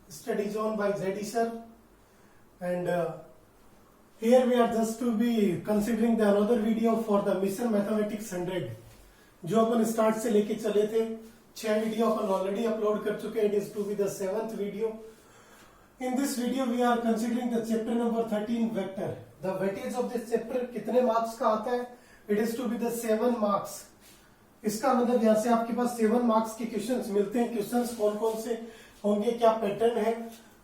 study zone by ZE sir, and here we are just to be considering the another video for the Mission Mathematics 100 जो अपन start से लेके चले थे। 6 video अपन already upload कर चुके हैं। It is to be the 7th video. In this video we are considering the chapter number 13 vector. The weightage of this chapter कितने marks का आता है? It is to be the 7 marks. इसका मतलब यहाँ से आपके पास 7 मार्क्स के क्वेश्चंस मिलते हैं। क्वेश्चंस कौन कौन से होंगे, क्या पैटर्न है?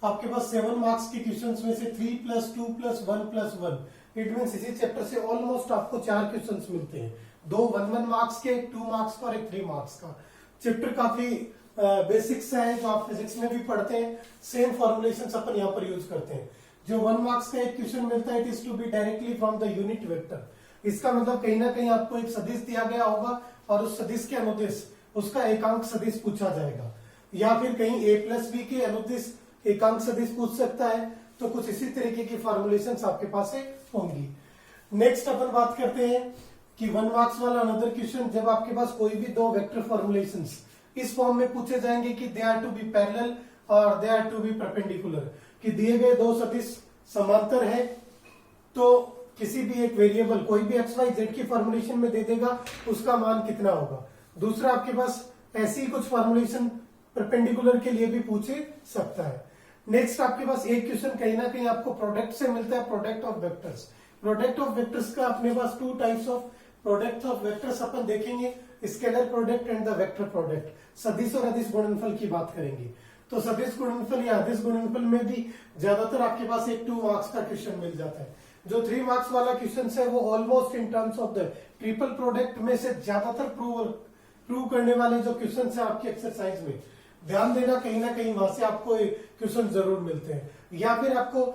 आपके पास 7 मार्क्स के क्वेश्चंस में से 3 + 2 + 1 + 1 इट मीन इसी चैप्टर से ऑलमोस्ट आपको 4 क्वेश्चंस मिलते हैं। 2 1 मार्क्स के, 2 मार्क्स का और एक 3 मार्क्स का। चैप्टर काफी बेसिक्स है जो आप फिजिक्स में भी पढ़ते हैं। सेम फॉर्मुलेशंस अपन यहाँ पर यूज करते हैं। जो 1 मार्क्स का एक क्वेश्चन मिलता है it is to be directly from the unit vector. इसका मतलब कहीं ना कहीं आपको एक सदिश दिया गया होगा और उस सदिश के अनुदिश उसका एकांक सदिश पूछा जाएगा, या फिर कहीं a+b के अनुदिश एकांक सदिश पूछ सकता है। तो कुछ इसी तरीके की फॉर्मुलेशंस आपके पास होंगी। नेक्स्ट अपन बात करते हैं कि 1 मार्क्स वाला अनदर क्वेश्चन, जब आपके पास कोई भी 2 वेक्टर फॉर्मुलेशंस इस फॉर्म में पूछे जाएंगे कि they are to be parallel और they are to be perpendicular, कि दिए गए 2 सदिश समांतर है तो किसी भी एक वेरिएबल कोई भी XYZ की फॉर्मुलेशन में दे देगा, उसका मान कितना होगा। दूसरा आपके पास ऐसी कुछ फॉर्मुलेशन परपेंडिकुलर के लिए भी पूछे सकता है। नेक्स्ट आपके पास एक क्वेश्चन कहीं ना कहीं आपको प्रोडक्ट से मिलता है, product of vectors. Product of vectors का अपने पास 2 types of product of vectors अपन देखेंगे, scalar product and the vector product. सदिश और अदिश गुणनफल की बात करेंगे। तो सदिश गुणनफल या अदिश गुणनफल में भी ज्यादातर आपके पास एक 2 मार्क्स का क्वेश्चन मिल जाता है। जो 3 मार्क्स वाला क्वेश्चन है वो almost in terms of the triple product में से ज्यादातर प्रूव करने वाले जो क्वेश्चन है आपकी एक्सरसाइज में, ध्यान देना कहीं ना कहीं वहां से आपको क्वेश्चन जरूर मिलते हैं। या फिर आपको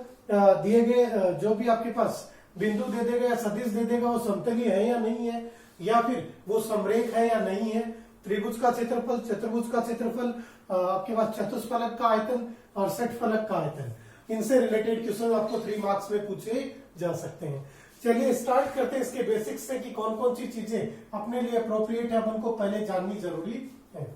दिए गए जो भी आपके पास बिंदु दे देगा या सदिश दे देगा वो समतली है या नहीं है, या फिर वो समरेख है या नहीं है। त्रिभुज का क्षेत्रफल, चतुर्भुज का क्षेत्रफल, आपके पास चतुष्फलक का आयतन और षटफलक का आयतन, इनसे रिलेटेड क्वेश्चन आपको 3 मार्क्स में पूछे जा सकते हैं। चलिए स्टार्ट करते हैं इसके बेसिक्स से कि कौन कौन सी चीजें अपने लिए अप्रोप्रिएट है, अपन को पहले जाननी जरूरी है।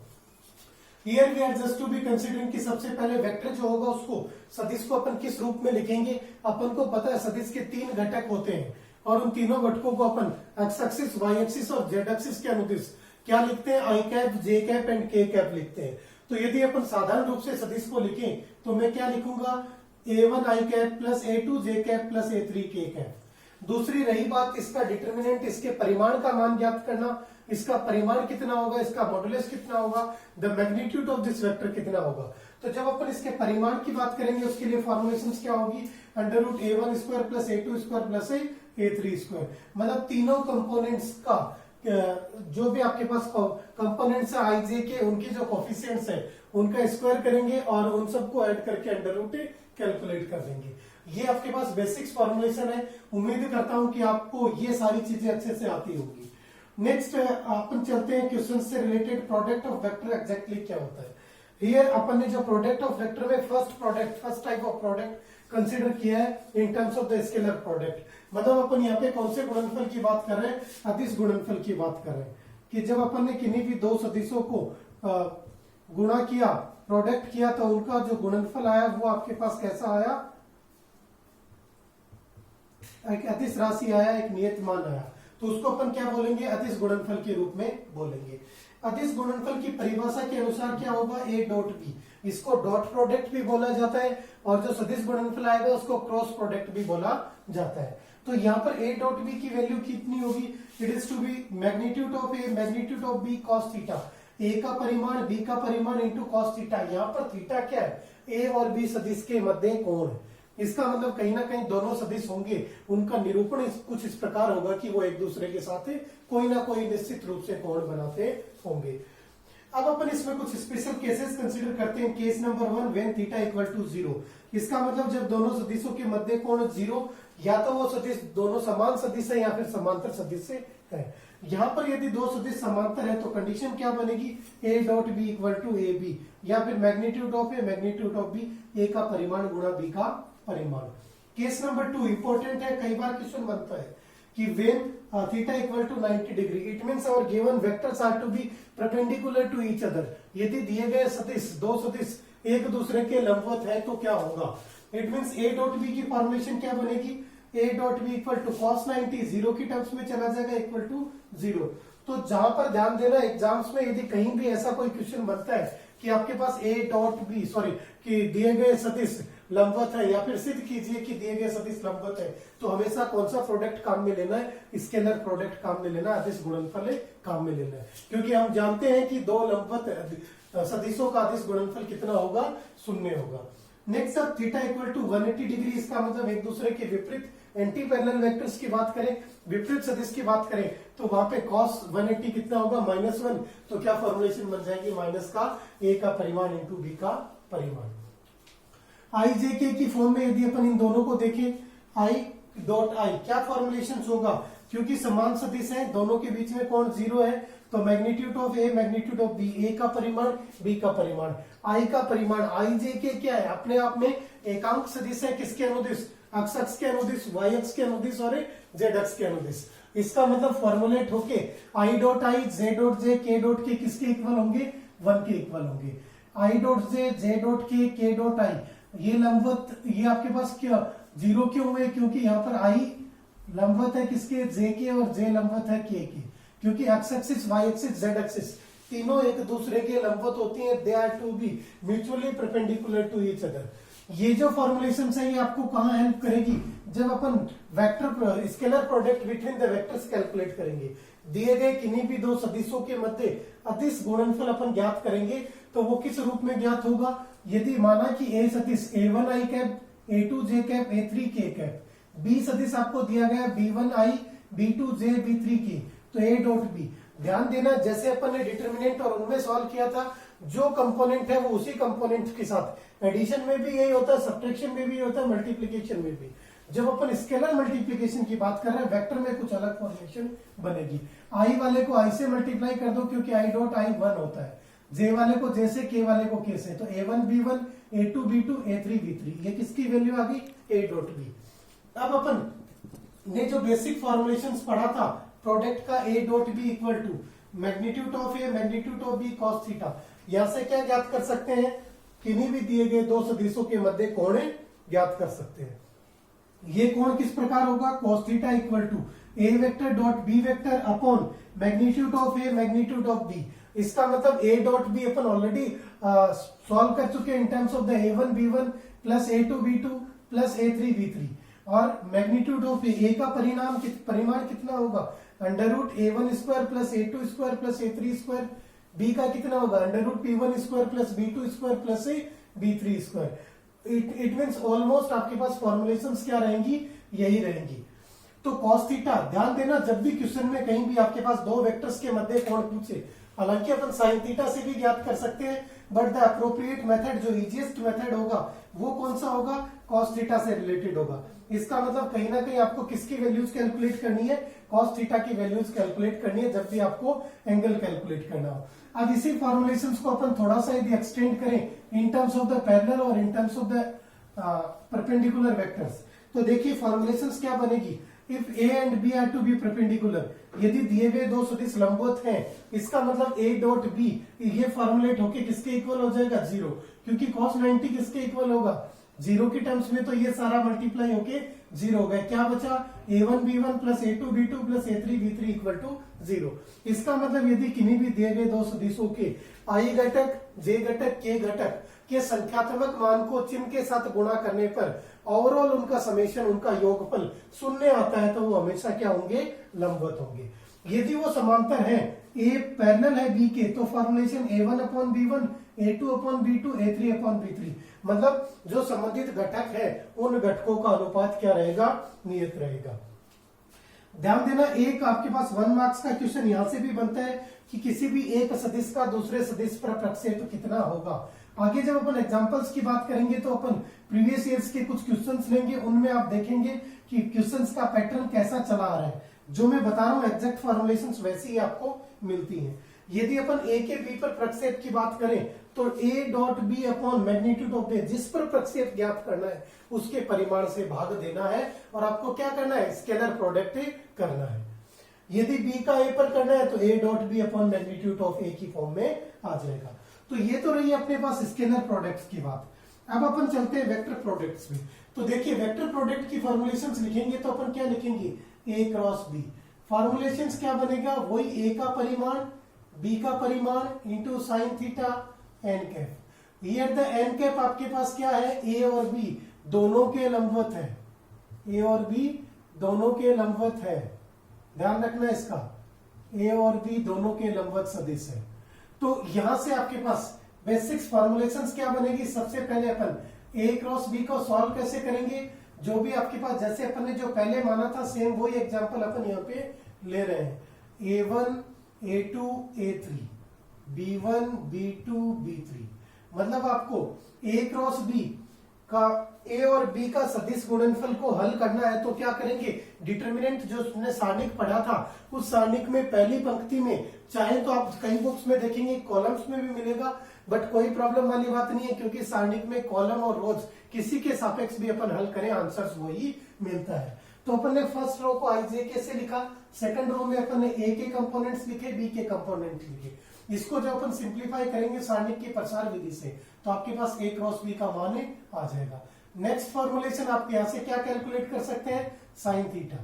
Here we are just to be considering कि सबसे पहले वेक्टर जो होगा उसको सदिश को अपन किस रूप में लिखेंगे। अपन को पता है सदिश के 3 घटक होते हैं और उन तीनों घटकों को अपन एक्स एक्सिस, वाई एक्सिस और जेड एक्सिस के अनुदिश क्या लिखते हैं? आई कैप, जे कैप एंड के कैप लिखते हैं। तो यदि अपन साधारण रूप से सदिश को लिखें तो मैं क्या लिखूंगा? a1 आई कैप प्लस a2 जे कैप प्लस a3 के कैप। दूसरी रही बात इसका डिटर्मिनेंट, इसके परिमाण का मान ज्ञात करना। इसका परिमाण कितना होगा, इसका मॉडुलस कितना होगा, the magnitude of this vector कितना होगा। तो जब अपन इसके परिमाण की बात करेंगे उसके लिए फॉर्मुलेशंस क्या होगी? √a1² plus a2² plus a3²। मतलब तीनों कंपोनेंट्स का जो भी आपके पास कंपोनेंट्स है आई जे के, उनके जो कोफिशिएंट्स है उनका स्क्वायर करेंगे और उन सबको ऐड करके √ कैलकुलेट कर देंगे। ये आपके पास बेसिक्स फॉर्मुलेशन है। उम्मीद करता हूं कि आपको ये सारी चीजें अच्छे से आती होगी। नेक्स्ट अपन चलते हैं क्वेश्चन से related. Product of vector exactly क्या होता है? हियर अपन ने जो प्रोडक्ट ऑफ वेक्टर में first type of product consider किया है इन terms of the scalar product. मतलब अपन यहाँ पे कौन से गुणनफल की बात कर रहे हैं? अदिश गुणनफल की बात कर रहे हैं। कि जब अपन ने किन्हीं भी 2 सदिशों को गुणा किया, प्रोडक्ट किया, तो उनका जो गुणनफल आया वो आपके पास कैसा आया? एक अदिश राशि आया, एक नियत मान आया। तो उसको अपन क्या बोलेंगे? अदिश गुणनफल के रूप में बोलेंगे। अदिश गुणनफल की परिभाषा के अनुसार क्या होगा? a.b। इसको डॉट प्रोडक्ट भी बोला जाता है और जो सदिश गुणनफल आएगा उसको क्रॉस प्रोडक्ट भी बोला जाता है। तो यहाँ पर a.b की वैल्यू कितनी होगी? It is to be magnitude of a magnitude of b cos theta. a का परिमाण, b का परिमाण इंटू cos थीटा। यहाँ पर थीटा क्या है? a और b सदिश के मध्य कोण है। इसका मतलब कहीं ना कहीं दोनों सदिश होंगे, उनका निरूपण कुछ इस प्रकार होगा कि वो एक दूसरे के साथ कोई ना कोई निश्चित रूप से कोण बनाते होंगे। अब अपन इसमें कुछ स्पेशल केसेस कंसीडर करते हैं। Case number 1, when theta equal to 0। इसका मतलब जब दोनों सदिशों के मध्य कोण 0, या तो वो सदिश दोनों समान सदिश है या फिर समांतर सदिश है। यहाँ पर यदि 2 सदिश समांतर है तो कंडीशन क्या बनेगी? a.b इक्वल टू ab, या फिर magnitude of a magnitude of b, a का परिमाण गुणा b का परिमाण। केस नंबर 2 इंपॉर्टेंट है, कई बार क्वेश्चन बनता है कि when theta equal to 90 degree, it means our given vectors are to be perpendicular to each other. यदि दिए गए सदिश 2 सदिश एक दूसरे के लंबवत है तो क्या होगा, it means A dot B की फॉर्मुलेशन क्या बनेगी, A dot B equal to cos 90 zero की टर्म्स में चला जाएगा इक्वल टू जीरो। तो जहां पर ध्यान देना एग्जाम्स में यदि कहीं भी ऐसा कोई क्वेश्चन बनता है कि आपके पास ए डॉट बी कि दिए गए सदिश लंबवत है, या फिर सिद्ध कीजिए कि दिए गए सदिश लंबवत है, तो हमेशा कौन सा प्रोडक्ट काम में लेना है, स्केलर प्रोडक्ट काम में लेना है, अदिश गुणनफल काम में लेना है, क्योंकि हम जानते हैं कि दो लंबवत सदिशों का अदिश गुणनफल कितना होगा, शून्य होगा। नेक्स्ट अब थीटा इक्वल टू 180 डिग्री, इसका मतलब एक दूसरे के विपरीत एंटी पैरेलल वेक्टर्स की बात करें, विपरीत सदिश की बात करें, तो वहां पे cos 180 कितना होगा, -1, तो क्या फॉर्मुलेशन बन जाएगी, माइनस का a का परिमाण इंटू b का परिमाण। आई जे के की फॉर्म में यदि अपन इन दोनों को देखें, i डॉट आई क्या फॉर्मुलेशन होगा, क्योंकि समान सदिश है, दोनों के बीच में कोण 0 है, तो magnitude of A magnitude of B, A का परिमाण बी का परिमाण, आई का परिमाण आई जे के क्या है, अपने आप में एकांक सदिश है, किसके अनुदिश, x अक्ष के अनुदिश, y अक्ष के अनुदिश और z अक्ष के अनुदिश। इसका मतलब फॉर्मुलेट होके i dot I J dot J के डॉट के किसके इक्वल होंगे, 1 के इक्वल होंगे। i डॉट जे डॉट के डॉट आई, ये लंबवत, ये आपके पास क्या 0 क्यों हुए, क्योंकि यहाँ पर i लंबवत है किसके, j के, और j लंबवत है k के, क्योंकि x axis y axis z axis तीनों एक दूसरे के लंबवत होती हैं, they are to be mutually perpendicular to each other. ये जो फॉर्मुलेशन है ये आपको कहां हेल्प करेगी, जब अपन vector scalar product between the vectors calculate करेंगे, दिए गए किन्हीं भी दो सदिशों के मध्य अदिश गुणनफल अपन ज्ञात करेंगे, तो वो किस रूप में ज्ञात होगा, यदि माना कि ए सदिश a1 i cap, a2 j cap, a3 k cap, b सदिश आपको दिया गया b1 i, b2 j, b3 k, तो a डॉट b। ध्यान देना जैसे अपन ने डिटर्मिनेंट और उनमें सॉल्व किया था, जो कंपोनेंट है वो उसी कंपोनेंट के साथ, एडिशन में भी यही होता है, सब्ट्रैक्शन में भी होता है, मल्टीप्लिकेशन में भी। जब अपन स्केलर मल्टीप्लिकेशन की बात कर रहे हैं, वेक्टर में कुछ अलग फॉर्मेशन बनेगी, आई वाले को आई से मल्टीप्लाई कर दो क्योंकि आई डॉट आई 1 होता है, जे वाले को जे से, के वाले को के से, तो a1 b1, a2 b2, a3 b3, ये किसकी वैल्यू आ गई, a डॉट b। अब अपन ने जो बेसिक फॉर्मुलेशंस पढ़ा था प्रोडक्ट का, a dot b equal to magnitude of a magnitude of b cos theta, यहां से क्या ज्ञात कर सकते हैं, किन्हीं भी दिए गए दो सदिशों के मध्य कोण ज्ञात कर सकते हैं। ये कोण किस प्रकार होगा, cos theta equal to a vector dot b vector upon magnitude of a magnitude of b। इसका मतलब a डॉट b अपन ऑलरेडी सॉल्व कर चुके हैं in terms of the a1 b1 plus a2 b2 plus a3 b3, और magnitude of a का परिमाण कितना होगा, under root a1 square plus a2 square plus a3 square, b का कितना होगा, under root p1 square plus b2 square plus b3 square. It means almost आपके पास फॉर्मुलेशंस क्या रहेंगी, यही रहेंगी। तो cos थीटा, ध्यान देना जब भी क्वेश्चन में कहीं भी आपके पास दो वेक्टर्स के मध्य कोण पूछे, हालांकि अपन sin थीटा से भी ज्ञात कर सकते हैं, बट द अप्रोप्रिएट मेथड, जो इजीएस्ट मेथड होगा वो कौन सा होगा, cos थीटा से रिलेटेड होगा। इसका मतलब कहीं ना कहीं आपको किसकी वैल्यूज कैलकुलेट करनी है, cos थीटा की वैल्यूज कैलकुलेट करनी है जब भी आपको एंगल कैलकुलेट करना हो। अब इसी फॉर्मुलेशंस को अपन थोड़ा सा यदि एक्सटेंड करें in terms of the parallel और in terms of the perpendicular vectors, तो देखिए फॉर्मुलेशंस क्या बनेगी, if a and b are to be perpendicular, यदि दिए गए दो सदिश लंबवत हैं, इसका मतलब a डॉट b ये फॉर्मुलेट होके किसके इक्वल हो जाएगा, 0, क्योंकि cos 90 किसके इक्वल होगा, 0 की टर्म्स में, तो ये सारा मल्टीप्लाई होके 0 हो गया, क्या बचा a1 b1 plus a2 b2 plus a3 b3 equal to 0। इसका मतलब यदि किन्हीं भी दिए गए दो सदिशों के i घटक, j घटक, k घटक के संख्यात्मक मान को चिन्ह के साथ गुणा करने पर ओवरऑल उनका समेशन, उनका योगफल 0 आता है, तो वो हमेशा क्या होंगे, लंबवत होंगे। यदि वो समांतर है, a पैरेलल है b के, तो formulation a1 upon b1, a2 upon b2, a3 upon b3, मतलब जो संबंधित घटक है उन घटकों का अनुपात क्या रहेगा, नियत रहेगा। ध्यान देना, एक आपके पास 1 मार्क्स का क्वेश्चन यहां से भी बनता है कि किसी भी एक सदिश का दूसरे सदिश पर प्रक्षेप कितना होगा। आगे जब अपन एग्जांपल्स की बात करेंगे तो अपन प्रीवियस ईयर्स के कुछ क्वेश्चंस लेंगे, उनमें आप देखेंगे कि क्वेश्चंस का पैटर्न कैसा चला आ रहा है। जो मैं बता रहा हूं एग्जैक्ट फॉर्मुलेशंस वैसी ही आपको मिलती हैं। यदि अपन a के b पर प्रक्षेप की बात करें तो a dot b upon magnitude of a, जिस पर प्रक्षेप ज्ञात करना है उसके परिमाण से भाग देना है, और आपको क्या करना है, स्केलर प्रोडक्ट करना है। यदि b का a पर करना है तो a dot b upon magnitude of a की फॉर्म में आ जाएगा। तो तो ये तो रही अपने पास स्केलर प्रोडक्ट्स की बात। अब अपन चलते हैं वेक्टर प्रोडक्ट्स में। तो देखिए वेक्टर प्रोडक्ट की फॉर्मुलेशंस लिखेंगे तो अपन क्या लिखेंगे, ए क्रॉस बी। फॉर्मुलेशंस क्या बनेगा, वही ए का परिमाण बी का परिमाण into sine theta N cap. Here the n cap आपके पास क्या है, ए और बी दोनों के लंबवत है, ए और बी दोनों के लंबवत है, ध्यान रखना इसका, ए और बी दोनों के लंबवत सदिश है। तो यहां से आपके पास बेसिक्स फॉर्मुलेशंस क्या बनेगी, सबसे पहले अपन ए क्रॉस बी को सॉल्व कैसे करेंगे, जो भी आपके पास जैसे अपन ने जो पहले माना था सेम वही एग्जांपल अपन यहाँ पे ले रहे हैं। A1 A2 A3 B1 B2 B3 मतलब आपको A क्रॉस B का ए और बी का सदिश गुणनफल को हल करना है। तो क्या करेंगे, डिटर्मिनेंट जो हमने सारणिक पढ़ा था उस सारणिक में पहली पंक्ति में, चाहे तो आप कई बुक्स में देखेंगे कॉलम्स में भी मिलेगा, बट कोई प्रॉब्लम वाली बात नहीं है क्योंकि सारणिक में कॉलम और रोज किसी के सापेक्ष भी अपन हल करें आंसर्स वही मिलता है। तो अपन ने फर्स्ट रो को आई जे कैसे लिखा, सेकंड रो में अपन ने ए के कंपोनेंट्स लिखे, बी के कंपोनेंट लिखे। इसको जब अपन सिंप्लीफाई करेंगे सारणिक की प्रसार विधि से तो आपके पास ए क्रॉस बी का मान आ जाएगा। नेक्स्ट फॉर्मुलेशन आप यहां से क्या कैलकुलेट कर सकते हैं, साइन थीटा।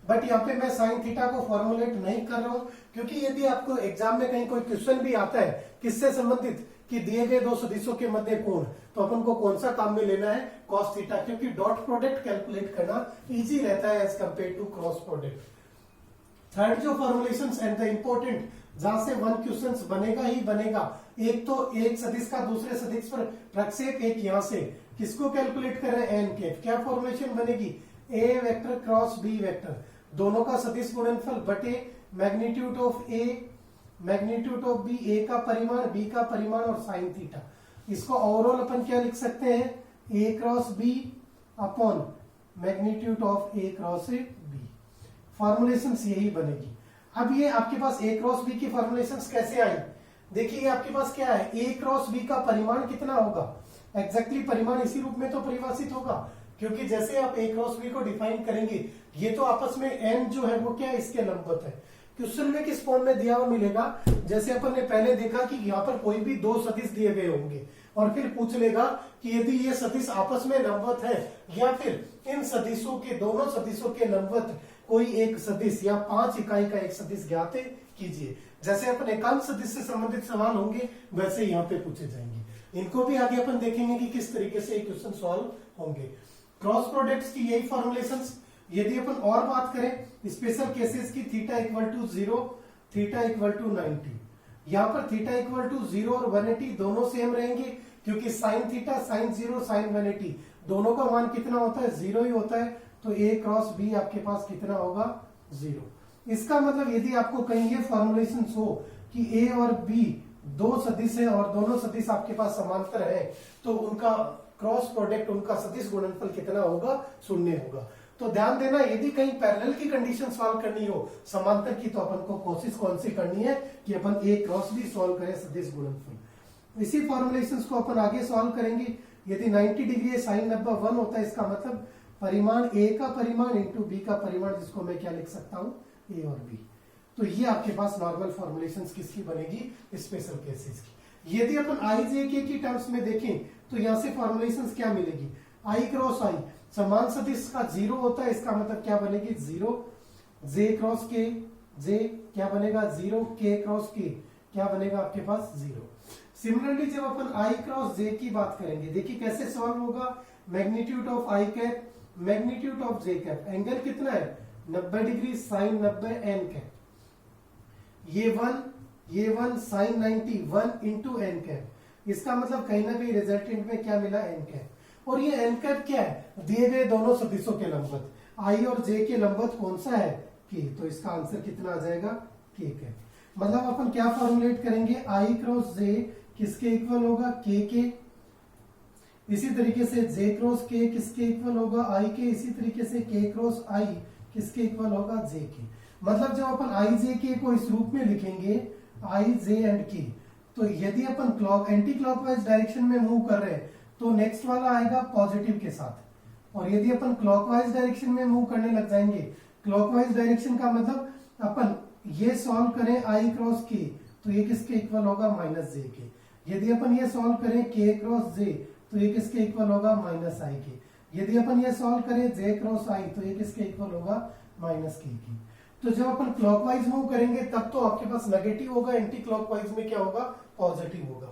बट यहाँ पे मैं साइन थीटा को फॉर्मुलेट नहीं कर रहा हूं क्योंकि यदि आपको एग्जाम में कहीं कोई क्वेश्चन भी आता है किससे संबंधित, कि दिए गए दो सदिशों के मध्य कोण, तो अपन को कौन सा काम में लेना है, कॉस थीटा, क्योंकि डॉट प्रोडक्ट कैलकुलेट करना इजी रहता है as compare to cross product. Third जो फॉर्मुलेशंस एंड द इंपॉर्टेंट, जहां से वन क्वेश्चन बनेगा ही बनेगा, एक तो एक सदिश का दूसरे सदिश पर प्रक्षेप, एक यहां से किसको कैलकुलेट कर रहे हैं, एन कैप। क्या फॉर्मुलेशन बनेगी, A vector cross B vector, दोनों का सदिश गुणनफल बटे magnitude of A magnitude of B, A का परिमाण बी का परिमाण और साइन थीटा। इसको ओवरऑल अपन क्या लिख सकते हैं, A cross B upon magnitude of A cross B. Formulation यही बनेगी। अब ये आपके पास ए क्रॉस बी की फॉर्मुलेशन कैसे आई, देखिए आपके पास क्या है, ए क्रॉस बी का परिमाण कितना होगा, एग्जैक्टली परिमाण इसी रूप में तो परिभाषित होगा क्योंकि जैसे आप ए क्रॉस बी को डिफाइन करेंगे ये तो आपस में एन जो है वो क्या है, इसके लंबवत है। क्वेश्चन में किस फॉर्म में दिया हुआ मिलेगा, जैसे अपन ने पहले देखा कि यहाँ पर कोई भी दो सदिश दिए गए होंगे और फिर पूछ लेगा कि यदि ये सदिश आपस में लंबवत है या फिर इन सदिशों के, दोनों सदिशों के लंबवत कोई एक सदिश या 5 इकाई का एक सदिश ज्ञात कीजिए। जैसे अपन एकांक सदिश से संबंधित सवाल होंगे वैसे यहाँ पे पूछे जाएंगे। इनको भी आगे अपन देखेंगे कि किस तरीके से क्वेश्चन सॉल्व होंगे। क्रॉस प्रोडक्ट्स की यही फॉर्मुलेशंस। यदि अपन और बात करें स्पेशल केसेस की, theta equal to 0, theta equal to 90, यहाँ पर थीटा इक्वल टू 0 और 180 दोनों सेम रहेंगे क्योंकि साइन थीटा साइन 0 साइन 180 दोनों का मान कितना होता है, 0 ही होता है। तो ए क्रॉस बी आपके पास कितना होगा, 0। इसका मतलब यदि आपको कहीं ये फॉर्मुलेशन हो कि ए और बी दो सदिश है और दोनों सदिश आपके पास समांतर है तो उनका क्रॉस प्रोडक्ट, उनका सदिश गुणनफल कितना होगा, 0 होगा। तो ध्यान देना यदि कहीं पैरेलल की कंडीशन सॉल्व करनी हो समांतर की तो अपन को कोशिश कौन सी करनी है कि अपन ए क्रॉस बी सॉल्व करें सदिश गुणनफल। इसी फॉर्मुलेशंस को अपन आगे सॉल्व करेंगे। यदि 90 डिग्री है साइन 90 1 होता है, इसका मतलब परिमाण ए का परिमाण इंटू बी का परिमाण, जिसको मैं क्या लिख सकता हूं, ए और बी। तो ये आपके पास नॉर्मल फॉर्मुलेशंस किसकी बनेगी, स्पेशल केसेस की। यदि अपन आई जे के की टर्म्स में देखें तो यहां से फॉर्मुलेशंस क्या मिलेगी, आई क्रॉस आई समान सदिश का 0 होता है, इसका मतलब क्या बनेगी, 0 जे क्रॉस के, जे क्या बनेगा 0, के क्रॉस के क्या बनेगा आपके पास 0। सिमिलरली जब अपन आई क्रॉस जे की बात करेंगे, देखिए कैसे सॉल्व होगा, magnitude of I cap magnitude of J cap, angle कितना है 90 डिग्री साइन 90 एन कैप, ये one sine 90 1 into n cap. इसका मतलब कहीं ना कहीं रिजल्टेंट में क्या मिला, एन कैप। और ये एन कैप क्या है, दिए गए दोनों सदिशों के लंबवत, आई और जे के लंबवत कौन सा है, के। तो इसका आंसर कितना आ जाएगा, के कैप। मतलब अपन क्या फॉर्मुलेट करेंगे, आई क्रॉस जे किसके इक्वल होगा, के। इसी तरीके से जे क्रॉस के किसके इक्वल होगा, आई के। इसी तरीके से के क्रॉस आई किसके इक्वल होगा, जे के। मतलब जब अपन आई जे के को इस रूप में लिखेंगे, आई जे एंड के, तो यदि अपन एंटी क्लॉकवाइज डायरेक्शन में मूव कर रहे हैं तो नेक्स्ट वाला आएगा पॉजिटिव के साथ। और यदि अपन क्लॉकवाइज डायरेक्शन में मूव करने लग जाएंगे, क्लॉकवाइज डायरेक्शन का मतलब अपन ये सॉल्व करें आई क्रॉस के, तो ये किसके इक्वल होगा, माइनस जे के। यदि अपन ये सॉल्व करें k क्रॉस j तो ये किसके इक्वल होगा माइनस आई के। यदि अपन ये सॉल्व करें j क्रॉस i तो ये किसके इक्वल होगा माइनस k के। तो जब अपन क्लॉकवाइज मूव करेंगे तब तो आपके पास नेगेटिव होगा, एंटी क्लॉकवाइज में क्या होगा पॉजिटिव होगा।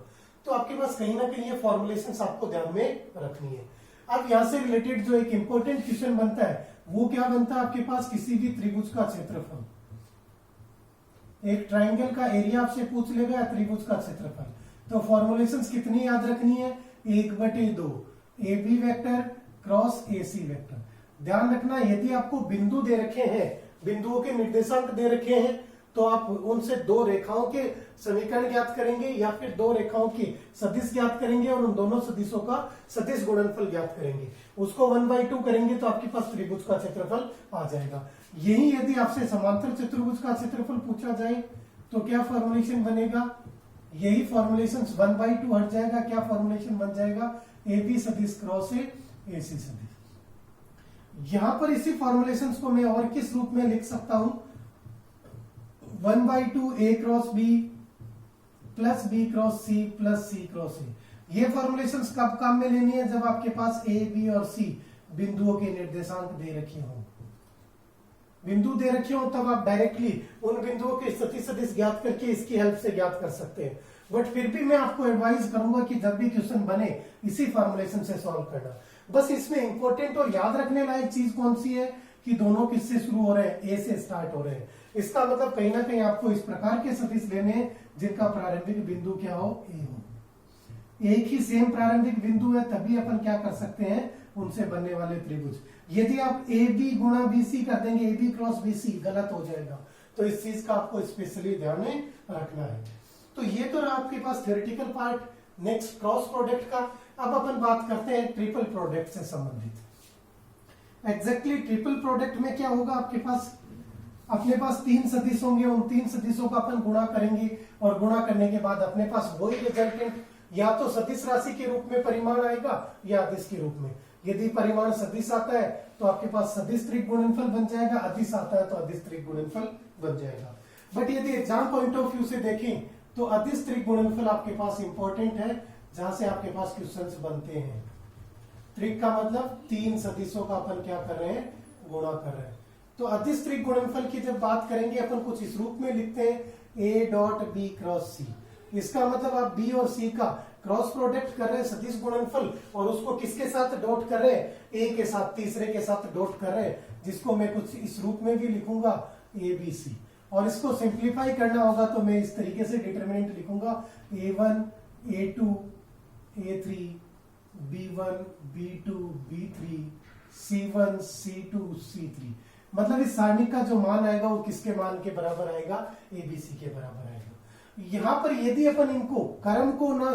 तो आपके पास कहीं ना कहीं ये फॉर्मुलेशंस आपको ध्यान में रखनी है। अब यहां से रिलेटेड जो एक इंपॉर्टेंट क्वेश्चन बनता है वो क्या बनता है आपके पास, किसी भी त्रिभुज का क्षेत्रफल, एक ट्राइंगल का एरिया आपसे पूछ लेगा या त्रिभुज का क्षेत्रफल, तो फॉर्मुलेशंस कितनी याद रखनी है, 1/2 A B vector cross A C vector. ध्यान रखना यदि आपको बिंदु दे रखे हैं, बिंदुओं के निर्देशांक दे रखे हैं तो आप उनसे दो रेखाओं के समीकरण ज्ञात करेंगे या फिर दो रेखाओं की सदिश ज्ञात करेंगे और उन दोनों सदिशों का सदिश गुणनफल ज्ञात करेंगे, उसको 1/2 करेंगे तो आपके पास त्रिभुज का क्षेत्रफल आ जाएगा। यही यदि आपसे समांतर चतुर्भुज का क्षेत्रफल पूछा जाए तो क्या फॉर्मुलेशन बनेगा, यही फॉर्मुलेशन 1/2 हट जाएगा, क्या फॉर्मुलेशन बन जाएगा, ए बी सदिश क्रॉस ए सी सदिश। यहां पर इसी फॉर्मुलेशंस को मैं और किस रूप में लिख सकता हूं, 1/2 a cross b plus b cross c plus c cross a। ये फॉर्मुलेशंस कब काम में लेनी है, जब आपके पास a b और c बिंदुओं के निर्देशांक दे रखे हों, बिंदु दे रखे हो तब आप डायरेक्टली उन बिंदुओं के सदिश सदिश ज्ञात करके इसकी हेल्प से ज्ञात कर सकते हैं। बट फिर भी मैं आपको एडवाइस करूंगा कि जब भी क्वेश्चन बने इसी फॉर्मुलेशन से सॉल्व करना। बस इसमें इंपॉर्टेंट और याद रखने लायक चीज कौन सी है कि दोनों किससे शुरू हो रहे हैं, ए से स्टार्ट हो रहे हैं। इसका मतलब कहीं ना कहीं आपको इस प्रकार के सदिश लेने हैं जिनका प्रारंभिक बिंदु क्या हो, ए हो। एक ही सेम प्रारंभिक बिंदु है तभी अपन क्या कर सकते हैं, उनसे बनने वाले त्रिभुज। यदि आप ए बी गुणा बी सी कर देंगे, A B cross B C, गलत हो जाएगा। तो इस चीज का आपको स्पेशली ध्यान में रखना है। तो ये तो रहा आपके पास theoretical part. Next cross product का। अब अपन बात करते हैं ट्रिपल प्रोडक्ट से संबंधित। एग्जैक्टली ट्रिपल प्रोडक्ट में क्या होगा, आपके पास अपने पास 3 सदिश होंगे, उन 3 सदिशों का अपन गुणा करेंगे और गुणा करने के बाद अपने पास वही रिजल्टेंट या तो सदिश राशि के रूप में परिमाण आएगा या अदिश के रूप में। यदि परिमाण सदिश आता है तो आपके पास सदिश त्रिक गुणनफल बन जाएगा, अदिश आता है तो अदिश त्रिक गुणनफल बन जाएगा। बट यदि एग्जाम पॉइंट ऑफ व्यू से देखें तो अदिश त्रिक गुणनफल आपके पास इंपॉर्टेंट है, जहां से आपके पास क्वेश्चंस बनते हैं। त्रिक का मतलब 3 सदिशों का अपन क्या कर रहे हैं, गुणा कर रहे हैं। तो अदिश त्रिक गुणनफल की जब बात करेंगे अपन कुछ इस रूप में लिखते हैं, a डॉट बी क्रॉस सी। इसका मतलब आप b और c का क्रॉस प्रोडक्ट कर रहे हैं, सदिश गुणनफल, और उसको किसके साथ डॉट कर रहे हैं, a के साथ, तीसरे के साथ डॉट कर रहे हैं, जिसको मैं कुछ इस रूप में भी लिखूंगा abc। और इसको सिंप्लीफाई करना होगा तो मैं इस तरीके से डिटरमिनेंट लिखूंगा a1 a2 a3 b1 b2 b3 c1 c2 c3। मतलब इस सारणी का जो मान आएगा वो किसके मान के बराबर आएगा, एबीसी के बराबर आएगा। यहां पर यदि अपन इनको क्रम को ना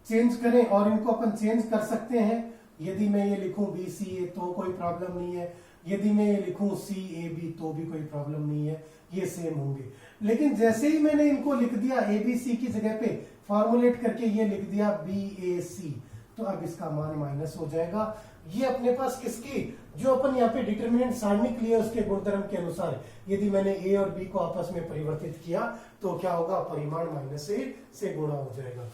चेंज करें और इनको अपन चेंज कर सकते हैं, यदि मैं ये लिखूं बी सी ए तो कोई प्रॉब्लम नहीं है, यदि मैं ये लिखूं सी ए बी तो भी कोई प्रॉब्लम नहीं है, ये सेम होंगे। लेकिन जैसे ही मैंने इनको लिख दिया ए बी सी की जगह पे फॉर्मुलेट करके ये लिख दिया बी ए सी, तो अब इसका मान माइनस हो जाएगा। ये अपने पास किसकी, जो अपन यहाँ पे डिटरमिनेंट सारणिक लिया उसके गुणधर्म के अनुसार यदि मैंने ए और बी को आपस में परिवर्तित किया तो क्या होगा, परिमाण माइनस ए से गुणा हो जाएगा।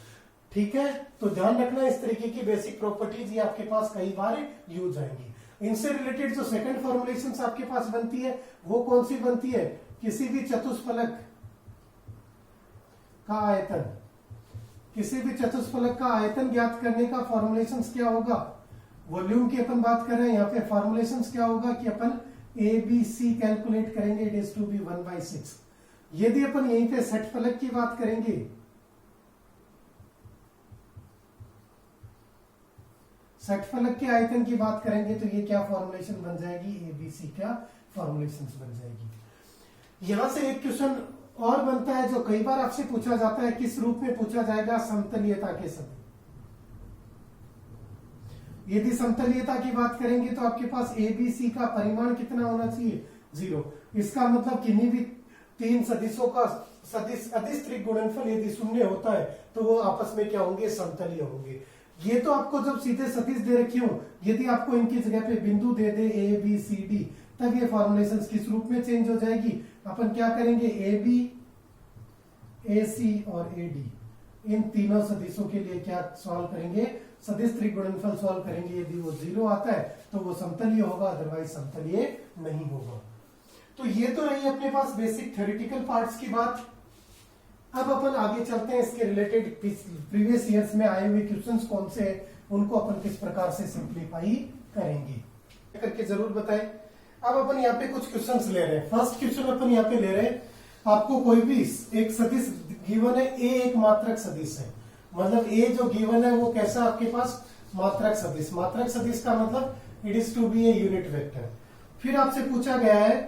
ठीक है, तो ध्यान रखना इस तरीके की बेसिक प्रॉपर्टीज ये आपके पास कई बार यूज आएंगी। इनसे रिलेटेड जो सेकंड फॉर्मुलेशन आपके पास बनती है वो कौन सी बनती है, किसी भी चतुष्फलक का आयतन, किसी भी चतुष्फलक का आयतन ज्ञात करने का फॉर्मुलेशंस क्या होगा, वॉल्यूम की अपन बात कर रहे हैं, यहाँ पे फॉर्मुलेशंस क्या होगा कि अपन ए बी सी कैलकुलेट करेंगे, इट इज टू बी 1/6। यदि अपन यहीं पे षटफलक की बात करेंगे, षटफलक के आयतन की बात करेंगे तो ये क्या फॉर्मुलेशन बन जाएगी, ए बी सी का फॉर्मुलेशंस बन जाएगी। यहां से एक क्वेश्चन और बनता है जो कई बार आपसे पूछा जाता है, किस रूप में पूछा जाएगा, समतलीयता के समय। यदि समतलीयता की बात करेंगे तो आपके पास ए बी सी का परिमाण कितना होना चाहिए, 0। इसका मतलब किन्हीं भी 3 सदिशों का सदिश अदिश त्रिक गुणनफल यदि 0 होता है तो वो आपस में क्या होंगे, समतलीय होंगे। ये तो आपको जब सीधे सदिश दे रखी हो, यदि आपको इनकी जगह पे बिंदु दे दे ए बी सी डी, तब ये फॉर्मुलेशंस किस रूप में चेंज हो जाएगी, अपन क्या करेंगे, ए बी ए सी और ए डी। इन तीनों सदिशों के लिए क्या सॉल्व करेंगे, सदिश त्रिगुणनफल सॉल्व करेंगे। यदि वो 0 आता है तो वो समतलीय होगा, अदरवाइज समतलीय नहीं होगा। तो ये तो रही अपने पास बेसिक थ्योरेटिकल पार्ट्स की बात। अब अपन आगे चलते हैं, इसके रिलेटेड प्रीवियस ईयर्स में आए हुए क्वेश्चंस कौन से हैं, उनको अपन किस प्रकार से सिंप्लीफाई करेंगे करके जरूर बताएं। अब अपन यहाँ पे कुछ क्वेश्चंस ले रहे हैं। फर्स्ट क्वेश्चन अपन यहाँ पे ले रहे हैं, आपको कोई भी एक सदिश गिवन है, ए एक मात्रक सदिश है, मतलब ए जो गिवन है वो कैसा आपके पास मात्रक सदिश। मात्रक सदिश का मतलब it is to be a unit vector. फिर आपसे पूछा गया है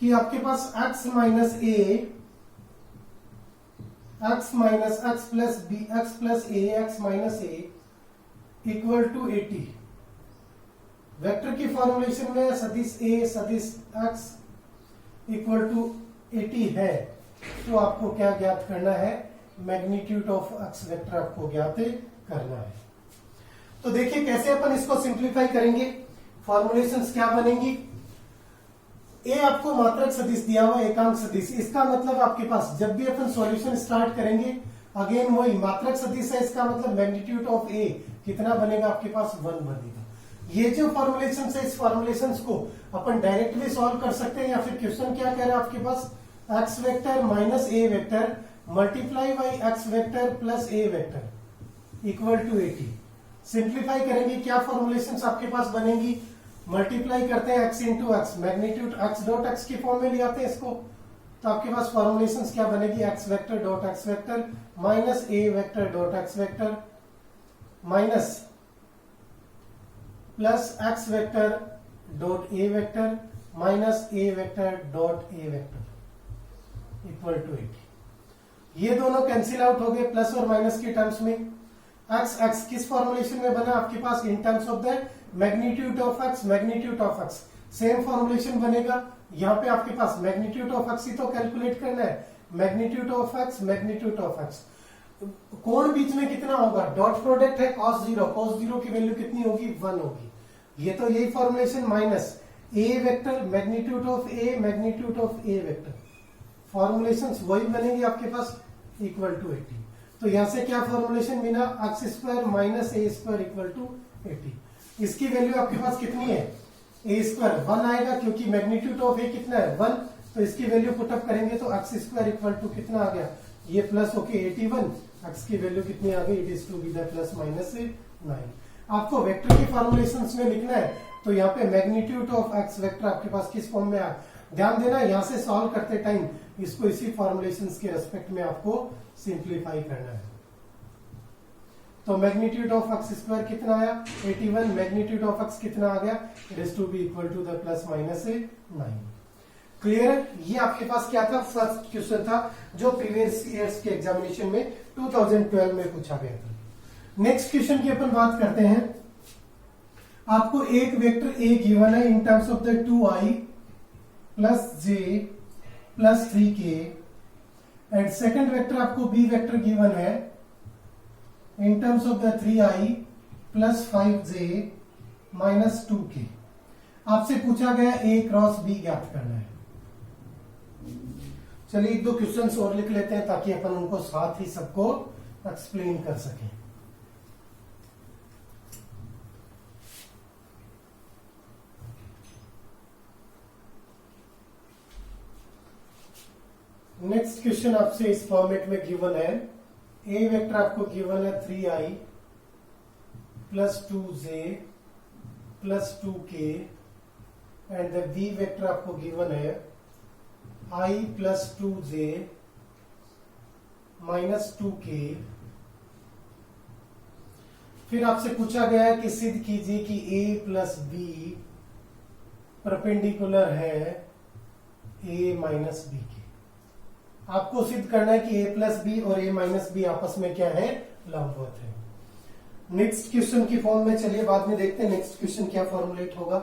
कि आपके पास x minus A, x minus x plus B, x plus A, x minus A equal to 80। Vector की फॉर्मुलेशन में सदिश ए सदिश x इक्वल टू 80 है, तो आपको क्या ज्ञात करना है, मैग्नीट्यूड ऑफ x वेक्टर आपको ज्ञात करना है। तो देखिए कैसे अपन इसको सिंप्लीफाई करेंगे, फॉर्मुलेशंस क्या बनेंगी। ए आपको मात्रक सदिश दिया हुआ, एकांक सदिश, इसका मतलब आपके पास जब भी अपन सॉल्यूशन स्टार्ट करेंगे अगेन वही मात्रक सदिश है, इसका मतलब मैग्नीट्यूड ऑफ ए कितना बनेगा आपके पास 1 बनेगा। ये जो फॉर्मुलेशन है, इस फॉर्मुलेशन को अपन डायरेक्टली सॉल्व कर सकते हैं, या फिर क्वेश्चन क्या कह रहा है आपके पास, X vector minus A vector multiply by X vector plus A vector equal to 80। Simplify करेंगे, क्या फॉर्मुलेशन आपके पास बनेगी, मल्टीप्लाई करते हैं x into x, magnitude x dot x की फॉर्म में ले आते हैं इसको, तो आपके पास फॉर्मुलेशन क्या बनेगी, x vector dot x vector minus A vector dot x vector minus plus x vector dot A vector minus A vector dot A vector equal to 80। ये दोनों कैंसिल आउट हो गए प्लस और माइनस के terms में। x किस formulation में बना आपके पास, in terms of the magnitude of x, magnitude of x same formulation बनेगा। यहाँ पे आपके पास मैग्नीट्यूड ऑफ x ही तो कैलकुलेट करना है, magnitude of x, magnitude of x। कोण बीच में कितना होगा, डॉट प्रोडक्ट है cos 0, cos 0 की वैल्यू कितनी होगी, 1 होगी। ये तो यही formulation minus a vector magnitude of a, magnitude of a vector, formulation वही बनेगी आपके पास इक्वल टू 80। तो यहां से क्या फॉर्मुलेशन मिला, x square minus A square equal to 80। इसकी वैल्यू आपके पास कितनी है, ए स्क्वायर 1 आएगा, क्योंकि मैग्नीट्यूड ऑफ ए कितना है 1, तो इसकी वैल्यू पुटअप करेंगे तो एक्स स्क्वायर इक्वल टू कितना आ गया, ये प्लस होके 81, एक्स की वैल्यू कितनी आ गई, it is to be the plus minus 9। आपको वेक्टर की फॉर्मुलेशंस में लिखना है, तो यहाँ पे मैग्नीट्यूड ऑफ एक्स वेक्टर आपके पास किस फॉर्म में आ, ध्यान देना यहाँ से सॉल्व करते टाइम इसको इसी फॉर्मुलेशंस के रेस्पेक्ट में आपको सिंप्लीफाई करना है। तो मैग्नीट्यूड ऑफ एक्स स्क्वायर कितना आया 81, मैग्नीट्यूड ऑफ एक्स कितना आ गया, it is to be equal to the plus minus 9। Clear है, ये आपके पास क्या था, फर्स्ट क्वेश्चन था जो प्रीवियस ईयर्स के एग्जामिनेशन में 2012 में पूछा गया था। नेक्स्ट क्वेश्चन की अपन बात करते हैं। आपको एक वेक्टर ए गिवन है इन terms of the 2i plus J plus 3k and second vector आपको बी वेक्टर गिवन है इन terms of the 3i plus 5j minus 2k। आपसे पूछा गया a क्रॉस b ज्ञात करना है। चलिए एक दो क्वेश्चंस और लिख लेते हैं ताकि अपन उनको साथ ही सबको एक्सप्लेन कर सकें। नेक्स्ट क्वेश्चन आपसे इस फॉर्मेट में गिवन है, ए वेक्टर आपको गिवन है 3i plus 2j plus 2k and the B vector आपको गिवन है i plus 2j minus 2k। फिर आपसे पूछा गया है कि सिद्ध कीजिए कि a प्लस b परपेंडिकुलर है a माइनस b के। आपको सिद्ध करना है कि a प्लस बी और a माइनस बी आपस में क्या है, लंबवत है। नेक्स्ट क्वेश्चन की फॉर्म में चलिए बाद में देखते हैं नेक्स्ट क्वेश्चन क्या फॉर्मुलेट होगा।